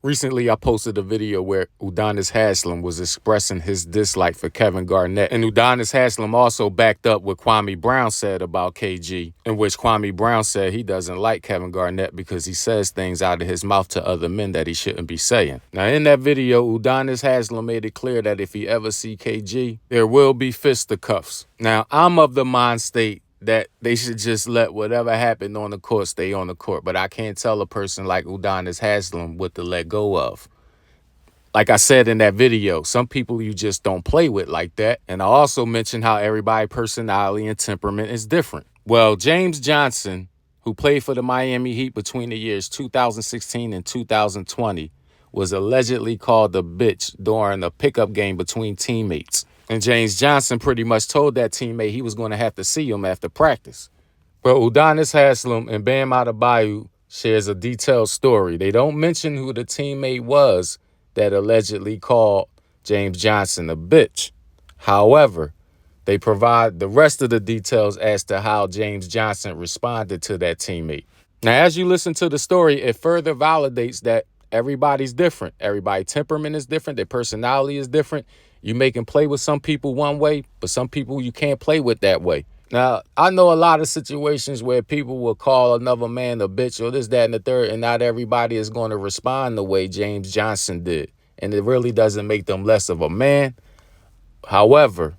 Recently, I posted a video where Udonis Haslem was expressing his dislike for Kevin Garnett. And Udonis Haslem also backed up what Kwame Brown said about KG, in which Kwame Brown said he doesn't like Kevin Garnett because he says things out of his mouth to other men that he shouldn't be saying. Now, in that video, Udonis Haslem made it clear that if he ever see KG, there will be fisticuffs. Now, I'm of the mind state that they should just let whatever happened on the court stay on the court. But I can't tell a person like Udonis Haslem what to let go of. Like I said in that video, some people you just don't play with like that. And I also mentioned how everybody's personality and temperament is different. Well, James Johnson, who played for the Miami Heat between the years 2016 and 2020, was allegedly called a bitch during a pickup game between teammates. And James Johnson pretty much told that teammate he was going to have to see him after practice. But Udonis Haslem and Bam Adebayo shares a detailed story. They don't mention who the teammate was that allegedly called James Johnson a bitch. However, they provide the rest of the details as to how James Johnson responded to that teammate. Now, as you listen to the story, it further validates that everybody's different. Everybody's temperament is different. Their personality is different. You make them play with some people one way, but some people you can't play with that way. Now, I know a lot of situations where people will call another man a bitch or this, that, and the third, and not everybody is going to respond the way James Johnson did. And it really doesn't make them less of a man. However,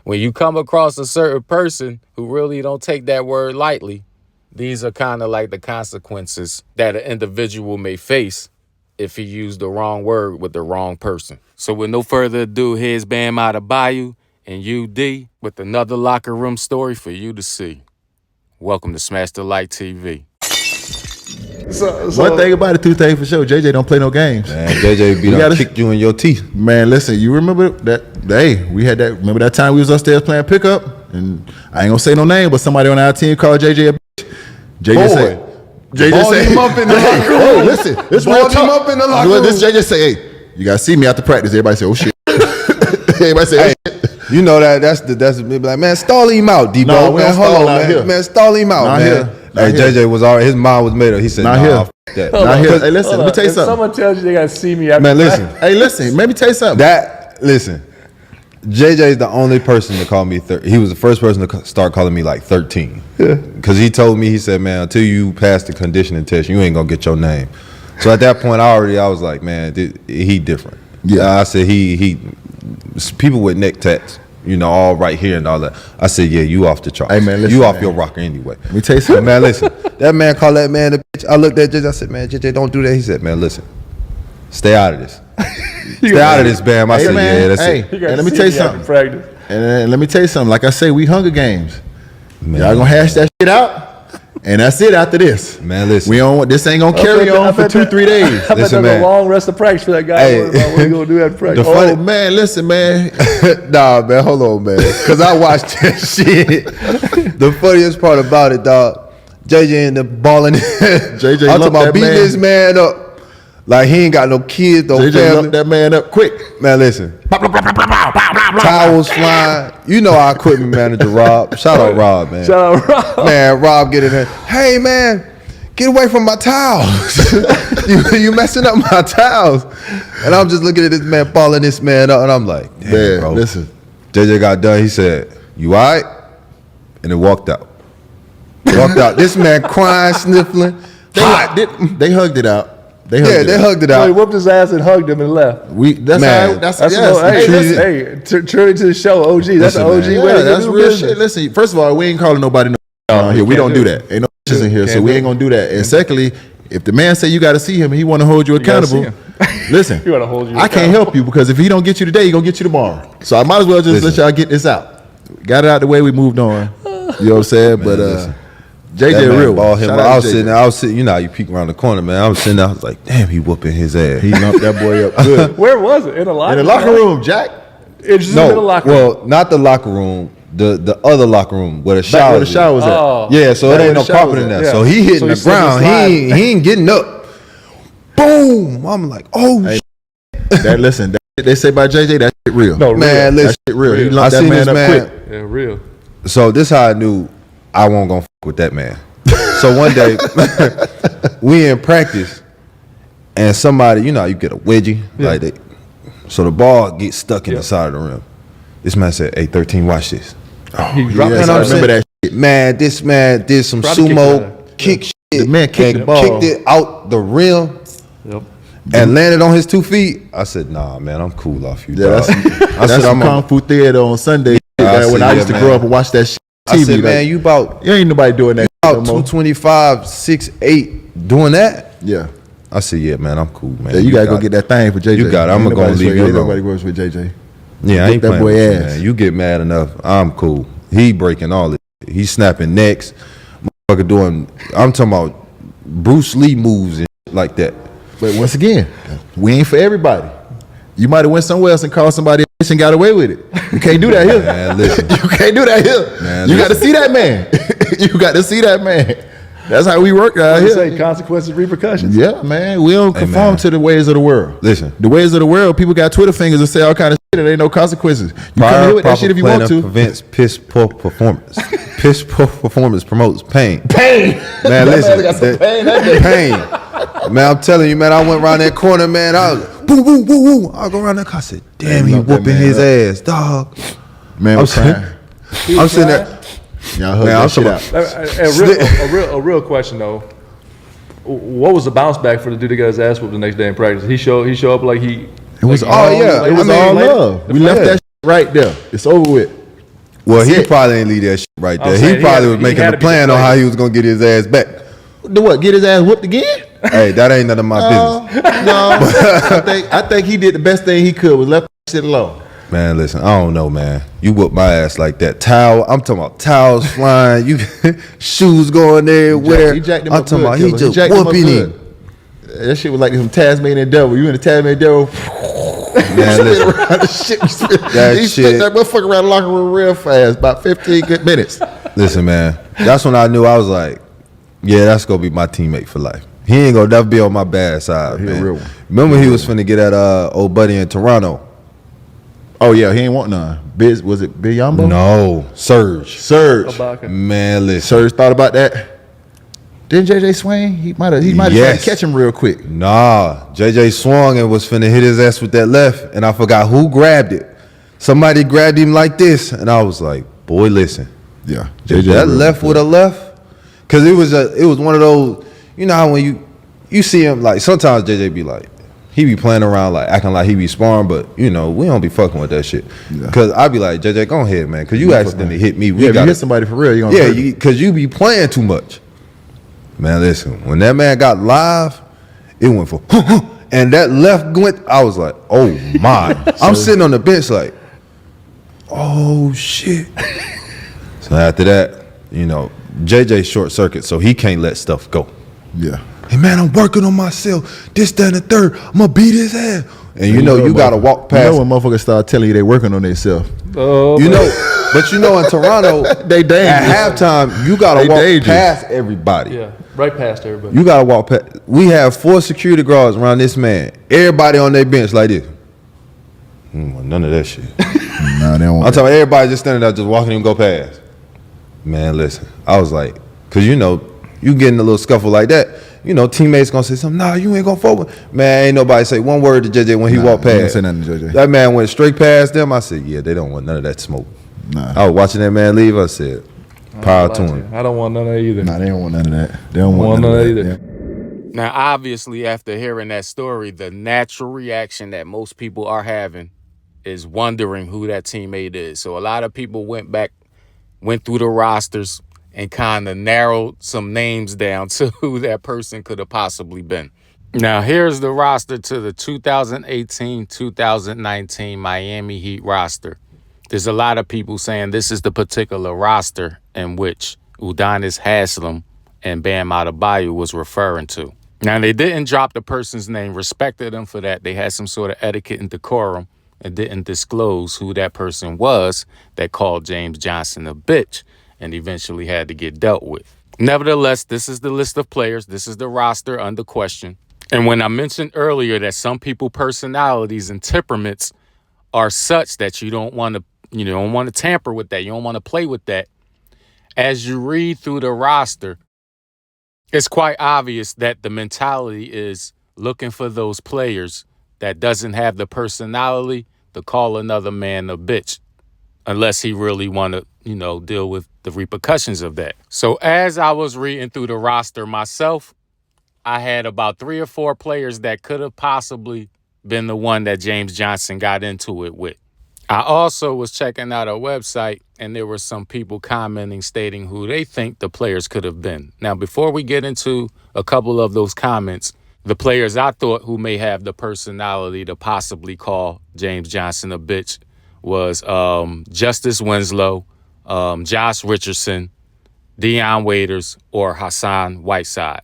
when you come across a certain person who really don't take that word lightly, these are kind of like the consequences that an individual may face if he used the wrong word with the wrong person. So with no further ado, here's Bam Adebayo and UD with another locker room story for you to see. Welcome to SmashDaLikeTV. So one thing about it, two things for sure. JJ don't play no games. Man, JJ be done kicked you in your teeth. Man, listen, you remember that day we had that? Remember that time we was upstairs playing pickup, and I ain't gonna say no name, but somebody on our team called JJ a bitch. JJ said, JJ said him up in the locker room. Oh, listen, this real talk. Him up in the locker room. This JJ say, hey, you gotta see me after practice. Everybody say, oh shit. Everybody say, hey, shit. You know that's like, man, stall him out, Debo. No, man, hold on, man. Man, stall him out, not man. Hey, JJ was already, his mind was made up. He said, not nah, here. Not here. Hey, listen, let me tell you if something. Someone tells you they gotta see me after man, listen. Hey, listen, let me tell you something. Listen, JJ is the only person to call me, he was the first person to start calling me like 13. Yeah. Because he told me, he said, man, until you pass the conditioning test, you ain't gonna get your name. So at that point, I was like, man, he different. Yeah. I said, he people with neck tats, you know, all right here and all that. I said, yeah, you off the charts. Hey, man, listen, you off your rocker anyway. Let me tell you something. Man, listen, that man called that man a bitch. I looked at JJ, I said, man, JJ, don't do that. He said, man, listen, stay out of this. Stay out of this, Bam. I said, man, yeah, that's it. And let me tell you something. And let me tell you something. Like I say, we Hunger Games. Y'all gonna hash that shit out. And that's it after this. Man, listen. This ain't gonna carry on for 2-3 days. Listen, man. A long rest of practice for that guy. Hey. What you gonna do after practice? Oh, man, listen, man. Nah, man, hold on, man. Because I watched that shit. The funniest part about it, dog, JJ in the balling. JJ I'm talking about beating this man up. Like he ain't got no kids, no JJ family. lumped that man up quick. Man, listen. Towels flying. You know our equipment manager, Rob. Shout out Rob, man. Shout out Rob. Man, Rob get in there. Hey, man, get away from my towels. you messing up my towels. And I'm just looking at this man, balling this man up, and I'm like, damn, man, bro. Listen. JJ got done. He said, you all right? And then walked out. Walked out. This man crying, sniffling. They hugged it out. They hugged it out. So he whooped his ass and hugged him and left. Truly to the show, OG. That's an OG way. Yeah, that's real shit. Listen, first of all, we ain't calling nobody no here. We don't do that. Ain't no bitches in here, so we ain't gonna do that. And secondly, if the man say you got to see him and he want to hold you accountable, listen, I can't help you because if he don't get you today, he gonna get you tomorrow. So I might as well just let y'all get this out. Got it out the way. We moved on. You know what I'm saying? But JJ real. Ball him. I was sitting, you know how you peek around the corner, man. I was sitting there, I was like, damn, he whooping his ass. He lumped that boy up good. Where was it? In the locker room? In the locker room, Jack. It's just in the locker room. Well, not the locker room, the other locker room where the shower where the shower was at. Yeah, so it ain't no carpet in there. Yeah. So he hitting the ground. He ain't getting up. Boom. I'm like, oh, hey, listen, they say about JJ, that shit real. No, man, listen. That shit real. He lumped that man up quick. Yeah, real. So this how I knew I wasn't gonna fuck with that man. So one day we in practice and somebody, you know, you get a wedgie like that, so the ball gets stuck in the side of the rim. This man said, "Hey, 13, watch this." He dropped yes, I remember that shit. Man, this man did some Probably sumo kick shit. The man kicked and the ball. kicked it out the rim. Yep. And landed on his 2 feet. I said, "Nah, man, I'm cool off you, Yeah, dog." that's some Kung Fu theater on Sunday. When I used to grow up and watch that shit on TV. I said, man, you about ain't nobody doing that about no more. 225, 6'8", doing that. Yeah. I said, yeah, man, I'm cool, man. Yeah, you gotta go get that thing for JJ. You got it. I'm gonna leave you alone. Nobody works with JJ. Yeah, I ain't that playing boy with you, ass. man. You get mad enough, I'm cool. He breaking all it. He snapping necks. Motherfucker doing, I'm talking about Bruce Lee moves and shit like that. But once again, we ain't for everybody. You might have went somewhere else and called somebody a bitch and got away with it. You can't do that here. Man, listen. You can't do that here. Man, you got to see that man. You got to see that man. That's how we work out You here. say consequences, repercussions. Yeah, man. We don't conform man. to the ways of the world. Listen. The ways of the world, people got Twitter fingers and say all kind of shit and ain't no consequences. You come here with that shit if you want to. Prevents piss poor performance. Piss poor performance promotes pain. Pain. Man, listen. got some pain that day. Pain. Man, I'm telling you, man, I went around that corner, man. I was boom, boom, boom, boom. I go around that car. I said, damn, he love that whooping man his up. ass, dog. Man, I'm was crying. I'm sitting there. Y'all hug Man, I'm that shit talking out. A real question though. What was the bounce back for the dude that got his ass whooped the next day in practice? He show up like he. It was like, all, yeah. it was I mean, all like, love. We left that shit right there. It's over with. Well, he it. probably ain't leave that shit right I'm there. saying He he probably had- was he making had a to be plan on the how he was gonna get his ass back. Do what? Get his ass whooped again? Hey, that ain't none of my business. No. I think he did the best thing he could was left that shit alone. Man, listen, I don't know, man. You whoop my ass like that. Towel, I'm talking about towels flying, you shoes going everywhere. He jacked him I'm up talking good, about he Killer. just jacked him up whooping good. him. That shit was like some Tasmanian devil. You in the Tasmanian devil? Man, listen, around the shit. That He shit- spit that motherfucker around the locker room real fast, about 15 good minutes. listen, man. That's when I knew I was like, yeah, that's gonna be my teammate for life. He ain't gonna never be on my bad side, He a man. real one. Remember he was finna get at old buddy in Toronto. Oh yeah, he ain't want none. Biz, was it Biyombo? No, Surge. Surge. Ibaka. Man, listen. Surge thought about that. Didn't JJ swing? He might have tried Yes. to catch him real quick. Nah, JJ swung and was finna hit his ass with that left, and I forgot who grabbed it. Somebody grabbed him like this, and I was like, "Boy, listen, Yeah, that left with a left, cause it was one of those. You know how when you see him, like sometimes JJ be like, he be playing around like acting like he be sparring, but you know we don't be fucking with that shit. Yeah. Cause I be like, JJ, go ahead, man, cause you accidentally hit me. Yeah, if you hit somebody for real, you gonna hurt him. cause you be playing too much. Man, listen, when that man got live, it went for, and that left went, I was like, oh my. I'm sitting on the bench like, oh shit. So after that, you know, JJ short circuit, so he can't let stuff go. Yeah. Hey man, I'm working on myself. This, that, and the third. I'm gonna beat his ass. And you know, you gotta walk past. You know when motherfuckers start telling you they working on themselves. You know, but you know in Toronto, They dangerous. at halftime, you gotta They walk dangerous. past everybody. Yeah, right past everybody. You gotta walk past. We have 4 security guards around this man. Everybody on their bench like this. None of that shit. Nah, they don't I'm want talking about everybody just standing there just watching him go past. Man, listen, I was like, cause you know, you get in a little scuffle like that, you know, teammates gonna say something, nah, you ain't gonna forward. Man, ain't nobody say one word to JJ when he walked he didn't past. say nothing to JJ. That man went straight past them. I said, yeah, they don't want none of that smoke. Nah. I was watching that man leave, I said, power to him. I don't want none of that either. Nah, they don't want none of that. They don't want none of that either. Yeah. Now, obviously, after hearing that story, the natural reaction that most people are having is wondering who that teammate is. So a lot of people went through the rosters and kind of narrowed some names down to who that person could have possibly been. Now, here's the roster to the 2018-2019 Miami Heat roster. There's a lot of people saying this is the particular roster in which Udonis Haslem and Bam Adebayo was referring to. Now, they didn't drop the person's name, respected them for that. They had some sort of etiquette and decorum and didn't disclose who that person was that called James Johnson a bitch and eventually had to get dealt with. Nevertheless, this is the list of players. This is the roster under question. And when I mentioned earlier that some people personalities and temperaments are such that you don't want to tamper with that, you don't want to play with that, as you read through the roster, it's quite obvious that the mentality is looking for those players that doesn't have the personality to call another man a bitch, unless he really want to, deal with the repercussions of that. So as I was reading through the roster myself, I had about 3 or 4 players that could have possibly been the one that James Johnson got into it with. I also was checking out a website, and there were some people commenting, stating who they think the players could have been. Now, before we get into a couple of those comments, the players I thought who may have the personality to possibly call James Johnson a bitch was Justice Winslow, Josh Richardson, Deion Waiters, or Hassan Whiteside.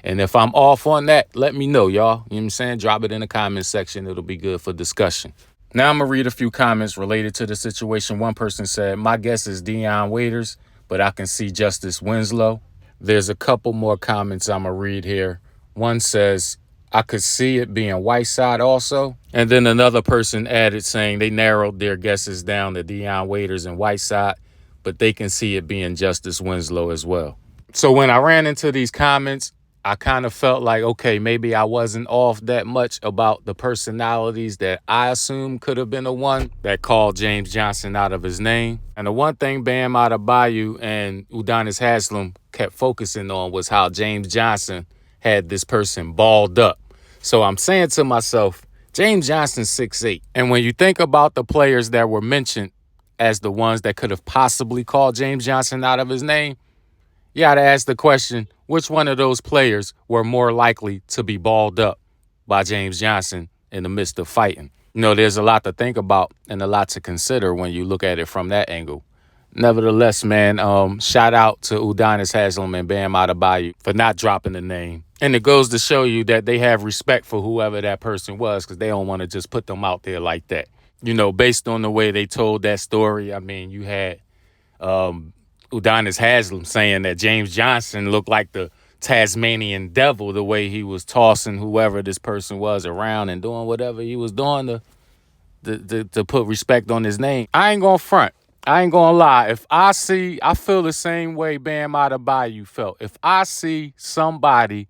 And if I'm off on that, let me know, y'all. You know what I'm saying? Drop it in the comment section. It'll be good for discussion. Now I'm going to read a few comments related to the situation. One person said, my guess is Deion Waiters, but I can see Justice Winslow. There's a couple more comments I'm going to read here. One says, I could see it being Whiteside also. And then another person added saying they narrowed their guesses down to Deion Waiters and Whiteside, but they can see it being Justice Winslow as well. So when I ran into these comments, I kind of felt like, okay, maybe I wasn't off that much about the personalities that I assumed could have been the one that called James Johnson out of his name. And the one thing Bam Adebayo and Udonis Haslem kept focusing on was how James Johnson had this person balled up. So I'm saying to myself, James Johnson's 6'8". And when you think about the players that were mentioned as the ones that could have possibly called James Johnson out of his name, you got to ask the question, which one of those players were more likely to be balled up by James Johnson in the midst of fighting? There's a lot to think about and a lot to consider when you look at it from that angle. Nevertheless, man, shout out to Udonis Haslem and Bam Adebayo for not dropping the name. And it goes to show you that they have respect for whoever that person was, because they don't want to just put them out there like that. Based on the way they told that story, I mean, you had Udonis Haslem saying that James Johnson looked like the Tasmanian devil, the way he was tossing whoever this person was around and doing whatever he was doing to put respect on his name. I ain't gonna front. I ain't gonna lie. If I feel the same way Bam Adebayo felt. If I see somebody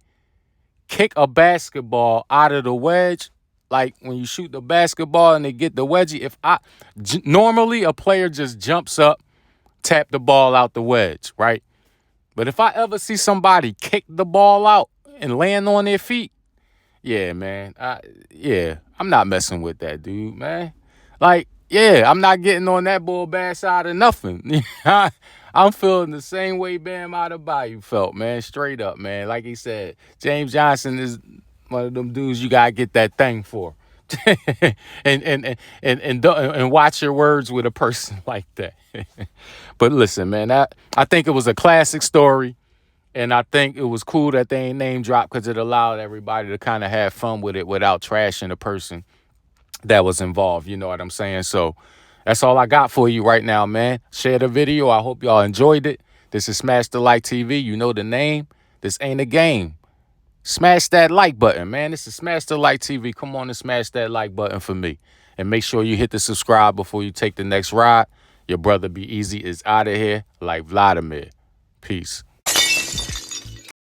kick a basketball out of the wedge, like when you shoot the basketball and they get the wedgie, normally a player just jumps up, tap the ball out the wedge, right? But if I ever see somebody kick the ball out and land on their feet, yeah, man, I'm not messing with that dude, man. Like, yeah, I'm not getting on that bull bad side of nothing. I'm feeling the same way Bam Adebayo felt, man, straight up, man. Like he said, James Johnson is one of them dudes you gotta get that thing for. and watch your words with a person like that. But listen, man, I think it was a classic story, and I think it was cool that they ain't name dropped because it allowed everybody to kind of have fun with it without trashing the person that was involved. You know what I'm saying? So that's all I got for you right now, man. Share the video. I hope y'all enjoyed it. This is SmashDaLikeTV. You know the name. This ain't a game. Smash that like button, man. This is SmashDaLikeTV. Come on and smash that like button for me. And make sure you hit the subscribe before you take the next ride. Your brother Be Easy is out of here like Vladimir. Peace.